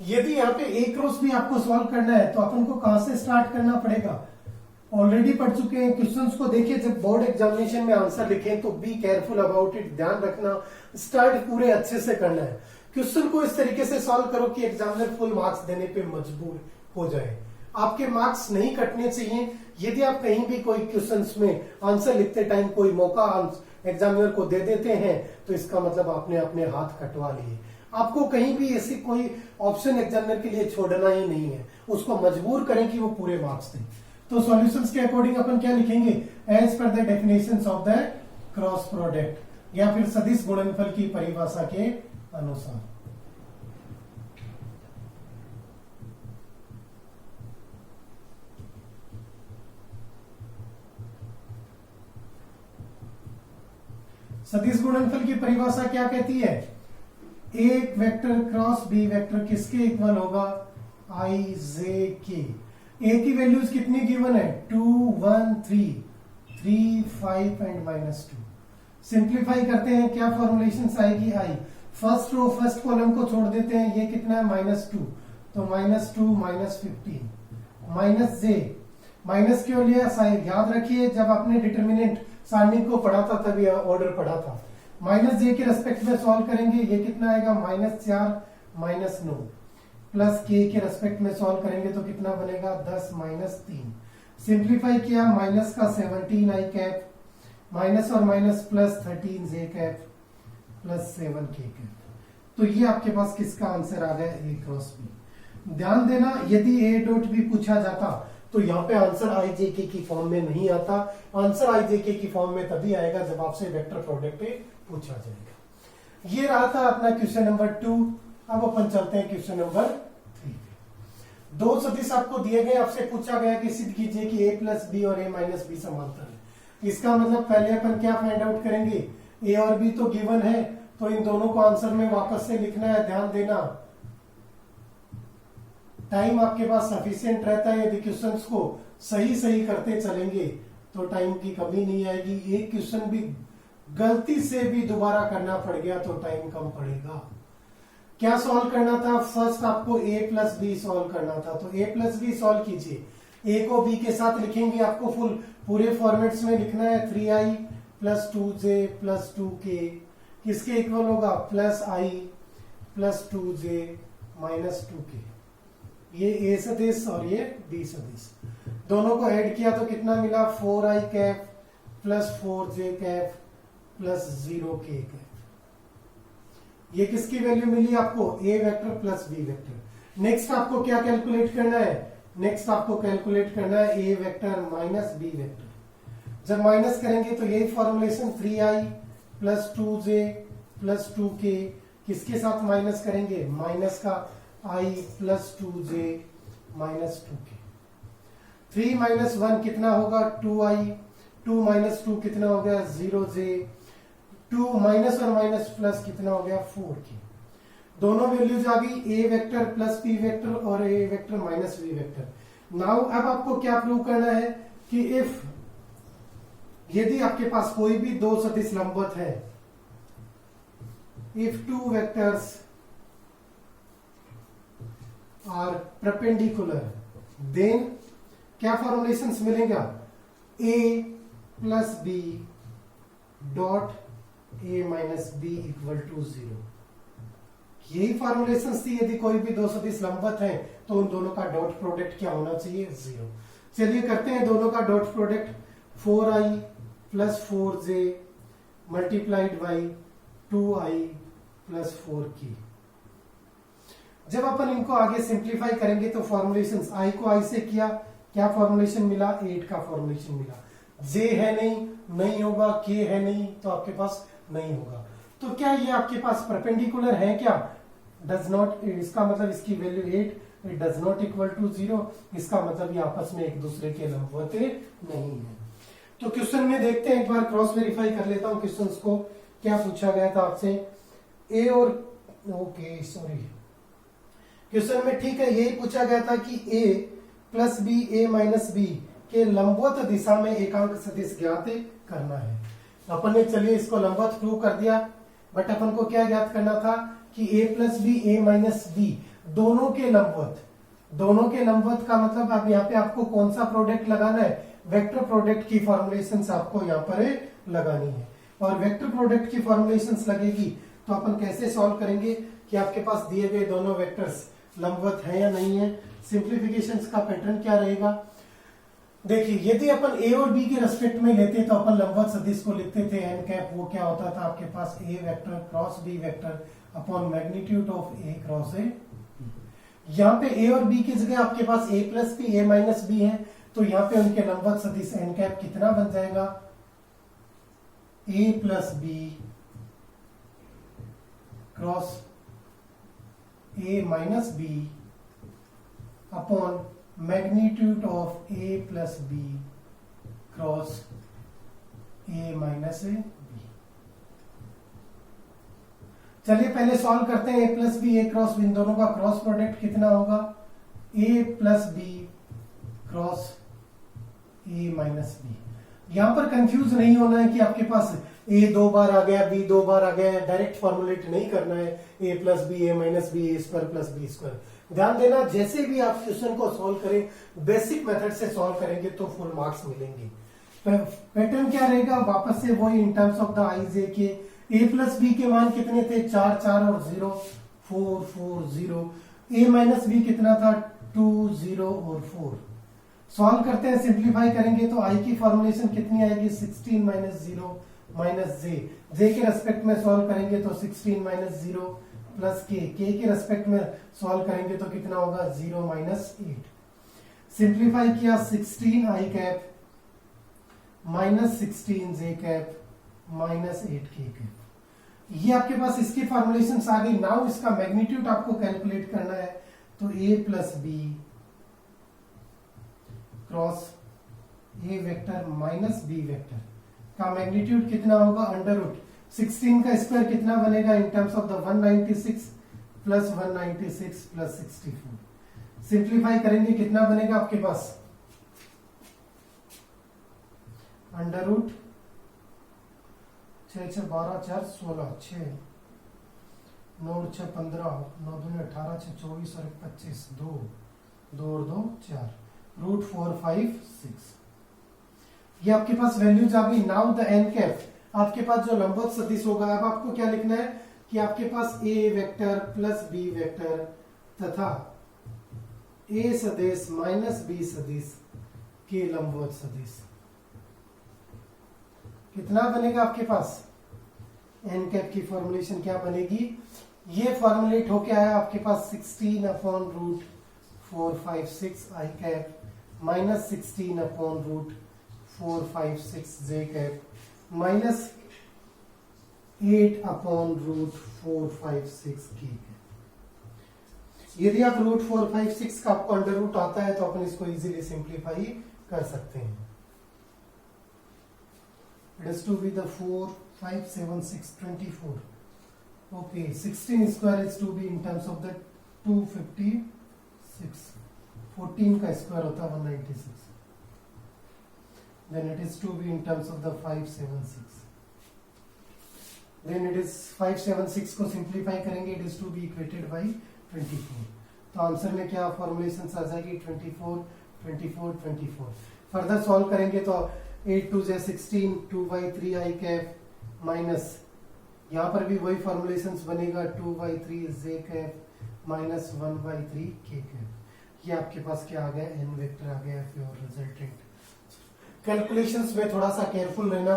यदि यहाँ पे a क्रॉस बी आपको सॉल्व करना है तो अपन को कहां से स्टार्ट करना पड़ेगा, ऑलरेडी पढ़ चुके हैं क्वेश्चंस को। देखिए जब बोर्ड एग्जामिनेशन में आंसर लिखें तो बी केयरफुल अबाउट इट, ध्यान रखना, स्टार्ट पूरे अच्छे से करना है। क्वेश्चन को इस तरीके से सॉल्व करो कि एग्जामिनर फुल मार्क्स देने पे मजबूर हो जाए। आपके मार्क्स नहीं कटने चाहिए। यदि आप कहीं भी कोई क्वेश्चंस में आंसर लिखते टाइम कोई मौका एग्जामिनर को दे देते हैं तो इसका मतलब आपने अपने हाथ कटवा लिए। आपको कहीं भी ऐसी कोई ऑप्शन एग्जामिनर के लिए छोड़ना ही नहीं है, उसको मजबूर करें कि वो पूरे मार्क्स दें। तो सॉल्यूशंस के अकॉर्डिंग अपन क्या लिखेंगे, as per the definitions of the cross product या फिर सदिश गुणनफल की परिभाषा के अनुसार। सदिश गुणनफल की परिभाषा क्या कहती है, एक वेक्टर क्रॉस बी वेक्टर किसके इक्वल होगा, आई जे के। ए की वैल्यूज कितनी गिवन है, 2 1 3 3 5 एंड -2। सिंप्लीफाई करते हैं, क्या फॉर्मुलेशन आएगी, आई फर्स्ट रो फर्स्ट कॉलम को छोड़ देते हैं, ये कितना है -2, तो -2 -15 माइनस जे। माइनस क्यों लिया, याद रखिए जब आपने डिटर्मिनेंट सारणी को पढ़ा था तभी ऑर्डर पढ़ा था। माइनस जे के रेस्पेक्ट में सॉल्व करेंगे, ये कितना आएगा -4 -9 प्लस के रेस्पेक्ट में सॉल्व करेंगे तो कितना बनेगा 10 -3। सिंप्लीफाई किया, माइनस का 17 आई कैप माइनस और माइनस प्लस 13 जे कैप प्लस 7 के कैप। तो ये आपके पास किसका आंसर आ गया, ए क्रॉस बी। ध्यान देना यदि ए डॉट बी पूछा जाता तो यहाँ पे आंसर आई जे के की फॉर्म में नहीं आता, आंसर आई जे के की फॉर्म में तभी आएगा जब आपसे वेक्टर प्रोडक्ट पूछा जाएगा। ये रहा था अपना क्वेश्चन नंबर 2। अब अपन चलते हैं क्वेश्चन नंबर 3। दो सदिश आपको दिए गए, आपसे पूछा गया कि सिद्ध कीजिए कि a प्लस बी और a माइनस बी समांतर है। इसका मतलब पहले अपन क्या फाइंड आउट करेंगे, a और b तो गिवन है, तो इन दोनों को आंसर में वापस से लिखना है। ध्यान देना टाइम आपके पास सफिशिएंट रहता है, यदि क्वेश्चंस को सही करते चलेंगे तो टाइम की कमी नहीं आएगी। एक क्वेश्चन भी गलती से भी दोबारा करना पड़ गया तो टाइम कम पड़ेगा। क्या सॉल्व करना था, फर्स्ट आपको a प्लस बी सॉल्व करना था, तो a प्लस बी सॉल्व कीजिए। a को b के साथ लिखेंगे, आपको पूरे फॉर्मेट्स में लिखना है। 3i plus 2j plus 2k किसके इक्वल होगा, plus i plus 2j minus 2k। ये a सदिश और ये b सदिश, दोनों को ऐड किया तो कितना मिला, 4i cap plus 4j cap plus 0k cap. ये किसकी वैल्यू मिली आपको, a vector plus b vector. Next आपको क्या कैलकुलेट करना है, नेक्स्ट आपको कैलकुलेट करना है a vector minus b vector. जब माइनस करेंगे तो यही formulation 3i plus 2j plus 2k किसके साथ माइनस करेंगे, माइनस का i plus 2j minus 2k। 3 minus 1 कितना होगा, 2i, 2 माइनस 2 कितना हो गया, 0j, 2 माइनस और माइनस प्लस कितना हो गया, 4k। दोनों वैल्यूज आ गई, a vector plus b vector और a vector minus b vector. Now अब आपको क्या प्रूव करना है कि इफ यदि आपके पास कोई भी दो सदिश लंबवत है, if two vectors are perpendicular, then क्या फॉर्मुलेशंस मिलेगा, a plus b dot a minus B equal to 0। यही फॉर्मुलेशन थी, यदि कोई भी दो सदिश लंबवत है तो उन दोनों का डॉट प्रोडक्ट क्या होना चाहिए, 0। चलिए करते हैं दोनों का dot product. 4i plus 4j multiplied by 2i plus 4k। जब अपन इनको आगे सिंप्लीफाई करेंगे तो फॉर्मुलेशन i को i से किया, क्या फॉर्मुलेशन मिला, 8 का फॉर्मुलेशन मिला। j है नहीं होगा, k है नहीं तो आपके पास नहीं होगा। तो क्या ये आपके पास परपेंडिकुलर है क्या, डज नॉट, इसका मतलब इसकी value 8, it does not equal to 0, इसका मतलब ये आपस में एक दूसरे के लंबवत नहीं है। तो क्वेश्चन में देखते हैं, एक बार क्रॉस वेरीफाई कर लेता हूं क्वेश्चंस को, क्या पूछा गया था आपसे। ए और ओके सॉरी, क्वेश्चन में ठीक है यही पूछा गया था कि a plus B A minus B के लंबवत दिशा में एकांक सदिश ज्ञात करना है। अपन ने चलिए इसको लंबवत प्रूव कर दिया, बट अपन को क्या ज्ञात करना था कि a plus B A minus B दोनों के लंबवत, दोनों के लंबवत का मतलब अब यहाँ पे आपको कौन सा प्रोडक्ट लगाना है, वेक्टर प्रोडक्ट की फॉर्मुलेशंस आपको यहाँ पर लगानी है। और वेक्टर प्रोडक्ट की फॉर्मुलेशंस लगेगी तो अपन कैसे सॉल्व करेंगे कि आपके पास दिए गए दोनों वेक्टर्स लंबवत है या नहीं है। सिंप्लीफिकेशन का पैटर्न क्या रहेगा, देखिए यदि अपन ए और बी के रेस्पेक्ट में लेते तो अपन लंबवत सदिश को लिखते थे एन कैप, वो क्या होता था आपके पास A vector cross B vector upon magnitude of A cross A. यहाँ पे ए और बी की जगह आपके पास A plus B A minus B है, तो यहाँ पे उनके लंबवत सदिश एन कैप कितना बन जाएगा, A plus B cross A minus B upon magnitude of A plus B cross A minus A B. चलिए पहले सॉल्व करते हैं। A plus B A cross B, इन दोनों का क्रॉस प्रोडक्ट कितना होगा, A plus B cross A minus B. यहां पर कंफ्यूज नहीं होना है कि आपके पास ए 2 बार आ गया बी 2 बार आ गया, डायरेक्ट फॉर्मुलेट नहीं करना है ए plus B A minus B A square plus B square. ध्यान देना जैसे भी आप क्वेश्चन को सॉल्व करें बेसिक मेथड से सॉल्व करेंगे तो फुल मार्क्स मिलेंगे। पैटर्न क्या रहेगा, वापस से वही इन टर्म्स ऑफ द आई जे के। ए प्लस बी के मान कितने थे, 4 4 और 0 4 4 0। ए माइनस बी कितना था, 2 0 और 4। सॉल्व करते हैं, सिंप्लीफाई करेंगे तो आई की फॉर्मुलेशन कितनी आएगी, 16 माइनस 0 माइनस जे। जे के रेस्पेक्ट में सॉल्व करेंगे तो 16 माइनस 0 प्लस के के रेस्पेक्ट में सॉल्व करेंगे तो कितना होगा, 0 माइनस 8। सिंप्लीफाई किया 16 आई कैप माइनस 16 जे कैप माइनस 8 के कैप। ये आपके पास इसकी फॉर्मुलेशन आ गई। नाउ इसका मैग्नीट्यूड आपको कैलकुलेट करना है, तो A plus B cross A vector minus B vector का मैग्नीट्यूड कितना होगा, अंडर रूट 16 का स्क्वायर कितना बनेगा in terms of the 196 plus 196 plus 64। Simplify करेंगे कितना बनेगा आपके पास, अंडर रूट 6 6 12 4 16 6 9 6 15 9 2 18 6 24 और 25 2 2 और 2 4 रूट 4 5 6। ये आपके पास वैल्यूज आ गई। नाउ द एन कैप, आपके पास जो लंबवत सदिश होगा, अब आपको क्या लिखना है कि आपके पास A vector plus B vector तथा ए सदिश माइनस बी सदिश के लंबवत सदिश कितना बनेगा आपके पास, एन कैप की फॉर्मुलेशन क्या बनेगी, ये फॉर्मुलेट होके आया आपके पास 16 अपॉन रूट 4 5 6 आई कैप माइनस 16 अपॉन रूट 4 5 6 जे कैप माइनस 8 अपॉन रूट 4 5 6 के कैप। यदि आप रूट 4 5 6 का आपको अंडर रूट आता है तो अपन इसको इजीली सिंप्लीफाई कर सकते हैं। It is to be the 4 5 7 6 24। Okay, 16 square is to be in terms of the 256। 14 का स्क्वायर होता है 196। then it is to be in terms of the 576, then it is 576 को सिंप्लीफाई करेंगे, it is to be equated by 24। तो answer में क्या formulation आ जाएगी, 24 24 24। Further solve करेंगे तो 8 2 16 2 by 3 आई कैप माइनस, यहाँ पर भी वही फॉर्मुलेशन बनेगा 2 by 3 J cap minus 1 by 3 के कैप। ये आपके पास क्या आ गया, एन वेक्टर आ गया प्योर रिजल्टेंट। कैलकुलेशंस में थोड़ा सा केयरफुल रहना,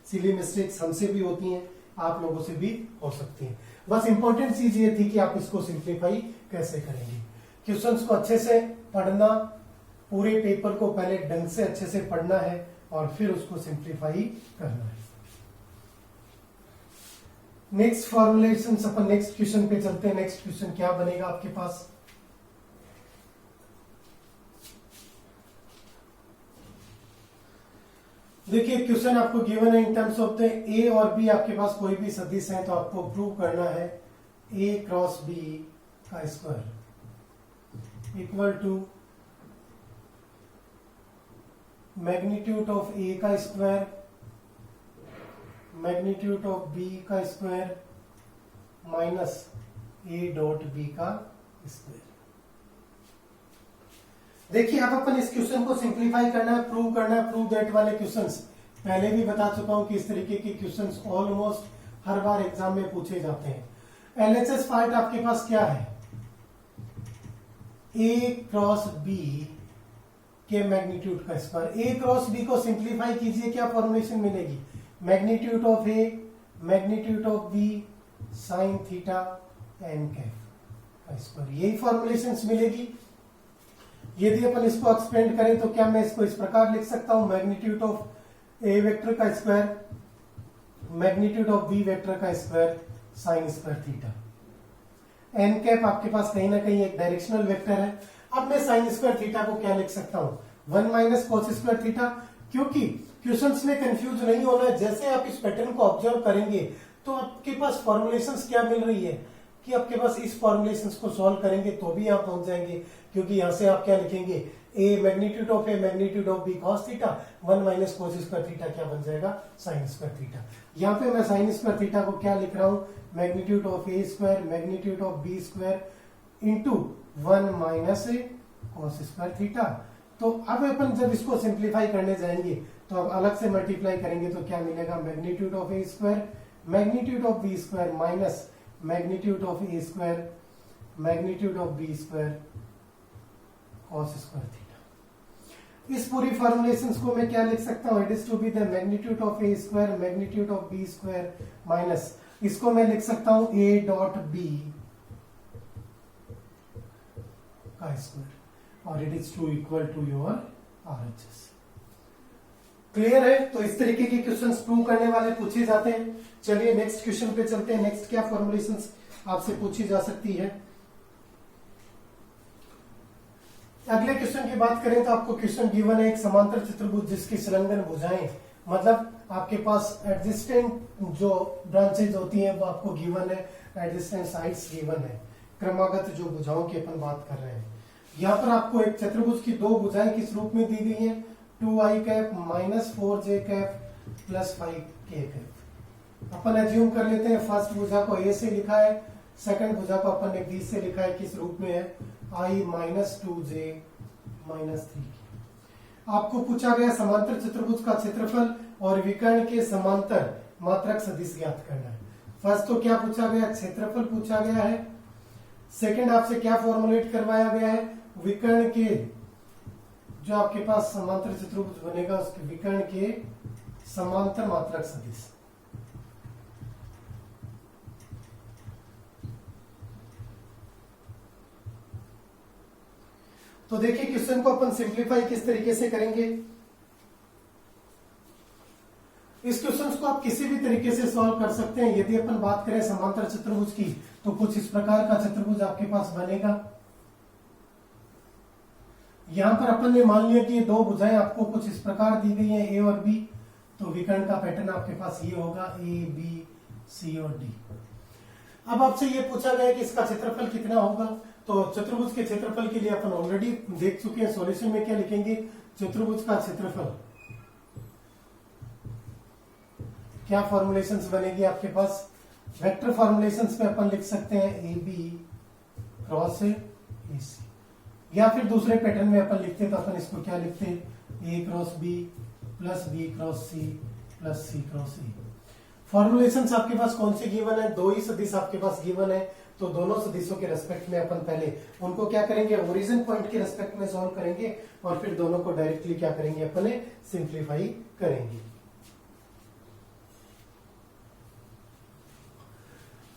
सिली मिस्टेक्स हमसे भी होती हैं, आप लोगों से भी हो सकती हैं। बस इंपॉर्टेंट चीज ये थी कि आप इसको सिंप्लीफाई कैसे करेंगे। क्वेश्चंस को अच्छे से पढ़ना, पूरे पेपर को पहले ढंग से अच्छे से पढ़ना है और फिर उसको सिंप्लीफाई करना है। नेक्स्ट फॉर्मुलेशन, अपन नेक्स्ट क्वेश्चन पे चलते हैं। नेक्स्ट क्वेश्चन क्या बनेगा आपके पास, देखिए क्वेश्चन आपको गिवन है इन टर्म्स ऑफ द ए और बी, आपके पास कोई भी सदिश है तो आपको प्रूव करना है ए क्रॉस बी का square equal to magnitude of A का स्क्वायर मैग्नीट्यूड ऑफ बी का square minus A dot B का स्क्वायर। देखिए अब अपन इस क्वेश्चन को सिंप्लीफाई करना है, प्रूव करना है। प्रूव दैट वाले क्वेश्चंस पहले भी बता चुका हूं कि इस तरीके के क्वेश्चंस ऑलमोस्ट हर बार एग्जाम में पूछे जाते हैं। एलएचएस पार्ट आपके पास क्या है, ए क्रॉस बी के मैग्नीट्यूड का स्क्वायर। ए क्रॉस बी को सिंप्लीफाई कीजिए, क्या फॉर्मुलेशन मिलेगी? Magnitude of A magnitude of B sine theta N cap का स्क्वायर, यही फॉर्मुलेशंस मिलेगी। यदि अपन इसको एक्सपेंड करें तो क्या मैं इसको इस प्रकार लिख सकता हूं, मैग्नीट्यूड ऑफ ए वेक्टर का square magnitude of B vector का square sine square theta. N cap आपके पास कहीं ना कहीं एक डायरेक्शनल वेक्टर है। अब मैं साइन स्क्वायर थीटा को क्या लिख सकता हूं, 1 माइनस कॉस स्क्वायर थीटा। क्योंकि क्वेश्चंस में कंफ्यूज नहीं होना है, जैसे आप इस पैटर्न को ऑब्जर्व करेंगे तो आपके पास फॉर्मुलेशंस क्या मिल रही है कि आपके पास इस फॉर्मुलेशंस को सॉल्व करेंगे तो भी आप पहुंच जाएंगे। क्योंकि यहां से आप क्या लिखेंगे, A magnitude of A magnitude of B cos theta 1 minus cos square theta क्या बन जाएगा, साइन स्क्वायर थीटा। यहाँ पे मैं साइन स्क्वायर थीटा को क्या लिख रहा हूं, magnitude of A square magnitude of B square into 1 minus cos square theta. तो अब अपन जब इसको सिंप्लीफाई करने जाएंगे तो अब अलग से मल्टीप्लाई करेंगे तो क्या मिलेगा, magnitude of A square magnitude of B square minus magnitude of A square magnitude of B square cos square theta. इस पूरी फॉर्मुलेशंस को मैं क्या लिख सकता हूं, it is to be the magnitude of A square magnitude of B square minus, इसको मैं लिख सकता हूं ए डॉट बी का स्क्वायर और it is to equal to your RHS. Clear है? तो इस तरीके के क्वेश्चंस प्रूव करने वाले पूछे जाते हैं। चलिए नेक्स्ट क्वेश्चन पे चलते हैं। नेक्स्ट क्या फॉर्मुलेशंस आपसे पूछी जा सकती है। अगले क्वेश्चन की बात करें तो आपको क्वेश्चन गिवन है, एक समांतर चतुर्भुज जिसकी संलग्न भुजाएं, मतलब आपके पास एडजेस्टेंट जो ब्रांचेज होती हैं वो आपको गिवन है, एडजेस्टेंट साइड्स गिवन है, क्रमागत जो भुजाओं की अपन बात कर रहे हैं। यहाँ पर आपको एक चतुर्भुज की दो भुजाएं किस रूप में दी गई है, 2i cap minus 4j cap plus 5k cap. अपन एज्यूम कर लेते हैं फर्स्ट भुजा को a से लिखा है, सेकंड भुजा को अपन ने b से लिखा है, किस रूप में है, i minus 2j minus 3k। आपको पूछा गया समांतर चतुर्भुज का क्षेत्रफल और विकर्ण के समांतर मात्रक सदिश ज्ञात करना है। फर्स्ट तो क्या पूछा गया, क्षेत्रफल पूछा गया है। सेकंड आपसे क्या फॉर्मुलेट करवाया गया है, विकर्ण के जो आपके पास समांतर चतुर्भुज बनेगा उसके विकर्ण के समांतर मात्रक सदिश। तो देखिए क्वेश्चन को अपन सिंप्लीफाई किस तरीके से करेंगे। इस क्वेश्चन को आप किसी भी तरीके से सॉल्व कर सकते हैं। यदि अपन बात करें समांतर चतुर्भुज की तो कुछ इस प्रकार का चतुर्भुज आपके पास बनेगा। यहां पर अपन ने मान लिया कि ये दो भुजाएं आपको कुछ इस प्रकार दी गई हैं, ए और बी, तो विकर्ण का पैटर्न आपके पास ये होगा, ए बी सी और डी। अब आपसे ये पूछा गया कि इसका क्षेत्रफल कितना होगा, तो चतुर्भुज के क्षेत्रफल के लिए अपन ऑलरेडी देख चुके हैं। सॉल्यूशन में क्या लिखेंगे, चतुर्भुज का क्षेत्रफल, क्या फॉर्मुलेशंस बनेगी आपके पास, वेक्टर फॉर्मुलेशंस में अपन लिख सकते हैं ए बी क्रॉस ए सी, या फिर दूसरे पैटर्न में अपन लिखते तो अपन इसको क्या लिखते हैं, A cross B plus B cross C plus C cross A. Formulations आपके पास कौन सी गिवन है, दो ही सदिश आपके पास गिवन है, तो दोनों सदिशों के रेस्पेक्ट में अपन पहले उनको क्या करेंगे, ओरिजिन पॉइंट के रेस्पेक्ट में सॉल्व करेंगे और फिर दोनों को डायरेक्टली क्या करेंगे, अपने सिंप्लीफाई करेंगे।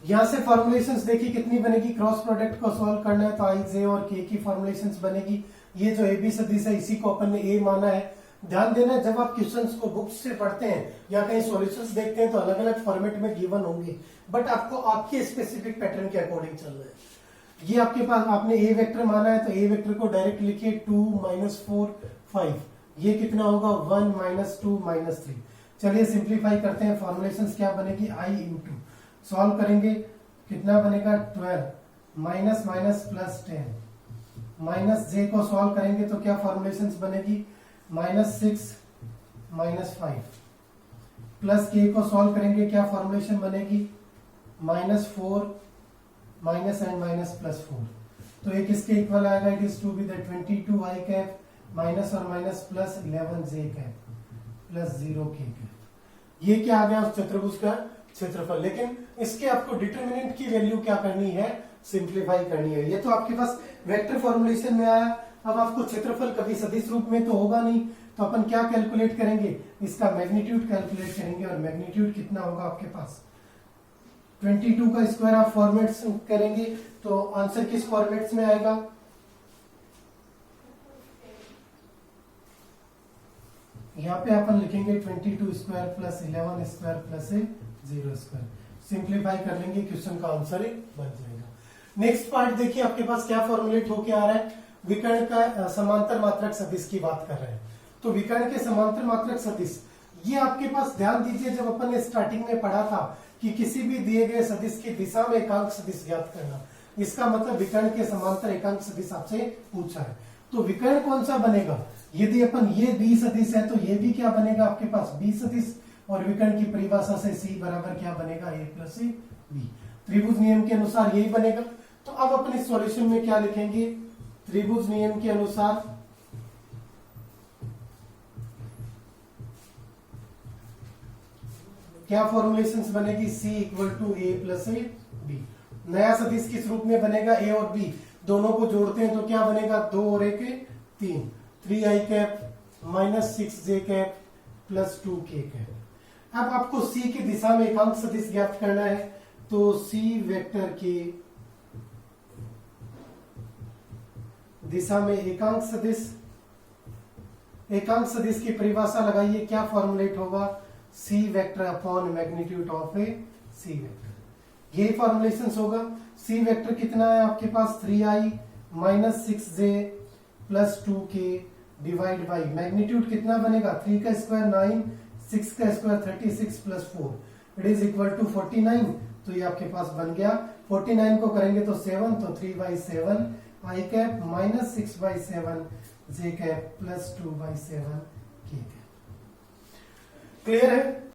यहां से फॉर्मुलेशंस देखिए कितनी बनेगी, क्रॉस प्रोडक्ट को सॉल्व करना है तो आई जे और के की फॉर्मुलेशंस बनेगी। ये जो ए बी सदिश है इसी को अपन ने ए माना है। ध्यान देना जब आप क्वेश्चंस को बुक्स से पढ़ते हैं या कहीं सॉल्यूशंस देखते हैं तो अलग अलग फॉर्मेट में गिवन होंगे, बट आपको आपके स्पेसिफिक पैटर्न के अकॉर्डिंग चल रहा है। ये आपके पास आपने ए वेक्टर माना है तो ए वेक्टर को डायरेक्ट लिखिए 2 माइनस 4 5, ये कितना होगा 1 माइनस 2 माइनस 3। चलिए सिंप्लीफाई करते हैं। फॉर्मुलेशंस क्या बनेगी, आई इंटू सॉल्व करेंगे कितना बनेगा 12 माइनस माइनस प्लस 10 माइनस जे को सॉल्व करेंगे तो क्या फॉर्मुलेशंस बनेगी, माइनस 6 माइनस 5 प्लस के को सॉल्व करेंगे क्या फॉर्मुलेशन बनेगी, minus 4 minus and minus plus 4। तो ये किसके इक्वल आएगा, it is to be the 22 I cap minus और minus plus 11 J cap plus 0 K cap. ये क्या आ गया उस चतुर्भुज का क्षेत्रफल। लेकिन इसके आपको डिटरमिनेंट की वैल्यू क्या करनी है, सिंप्लीफाई करनी है। ये तो आपके पास वेक्टर फॉर्मुलेशन में आया। अब आपको क्षेत्रफल कभी सदिश रूप में तो होगा नहीं, तो अपन क्या कैलकुलेट करेंगे, इसका मैग्नीट्यूड कैलकुलेट करेंगे। और मैग्नीट्यूड कितना होगा आपके पास 22 का स्क्वायर आप फॉर्मेट्स करेंगे तो आंसर किस फॉर्मेट्स में आएगा, यहाँ पे अपन लिखेंगे 22 square plus 11 square plus 0 square. Simplify कर लेंगे, क्वेश्चन का आंसर बन जाएगा। नेक्स्ट पार्ट देखिए, आपके पास क्या फॉर्मुलेट होके आ रहा है, विकर्ण का समांतर मात्रक सदिश की बात कर रहे हैं। तो विकर्ण के समांतर मात्रक सदिश, ये आपके पास ध्यान दीजिए, जब अपन ने स्टार्टिंग में पढ़ा था कि किसी भी दिए गए सदिश की दिशा में एकांक सदिश ज्ञात करना, इसका मतलब विकर्ण के समांतर एकांक सदिश आपसे पूछा है। तो विकर्ण कौन सा बनेगा, यदि अपन ये बी सदिश है तो ये भी क्या बनेगा आपके पास बी सदिश, और विकर्ण की परिभाषा से सी बराबर क्या बनेगा ए प्लस बी। त्रिभुज नियम के अनुसार यही बनेगा। तो अब अपन इस सॉल्यूशन में क्या लिखेंगे, त्रिभुज नियम के अनुसार क्या फॉर्मुलेशंस बनेगी, C equal to A plus B. नया सदिश किस रूप में बनेगा, ए और बी दोनों को जोड़ते हैं तो क्या बनेगा 2 और 1 3, 3i cap minus 6j cap plus 2k cap. अब आपको C की दिशा में एकांक सदिश ज्ञात करना है, तो C वेक्टर की दिशा में एकांक सदिश की परिभाषा लगाइए, क्या फॉर्मुलेट होगा, C vector upon magnitude of A C vector. यही फॉर्मुलेशन होगा। C वेक्टर कितना है आपके पास 3i minus 6j plus 2k divide by magnitude कितना बनेगा 3 का स्क्वायर 9, 6 का square 36 plus 4 it is equal to 49। तो ये आपके पास बन गया, 49 को करेंगे तो 7, तो 3/7 i cap minus 6/7 j cap plus 2/7 k cap. Clear है।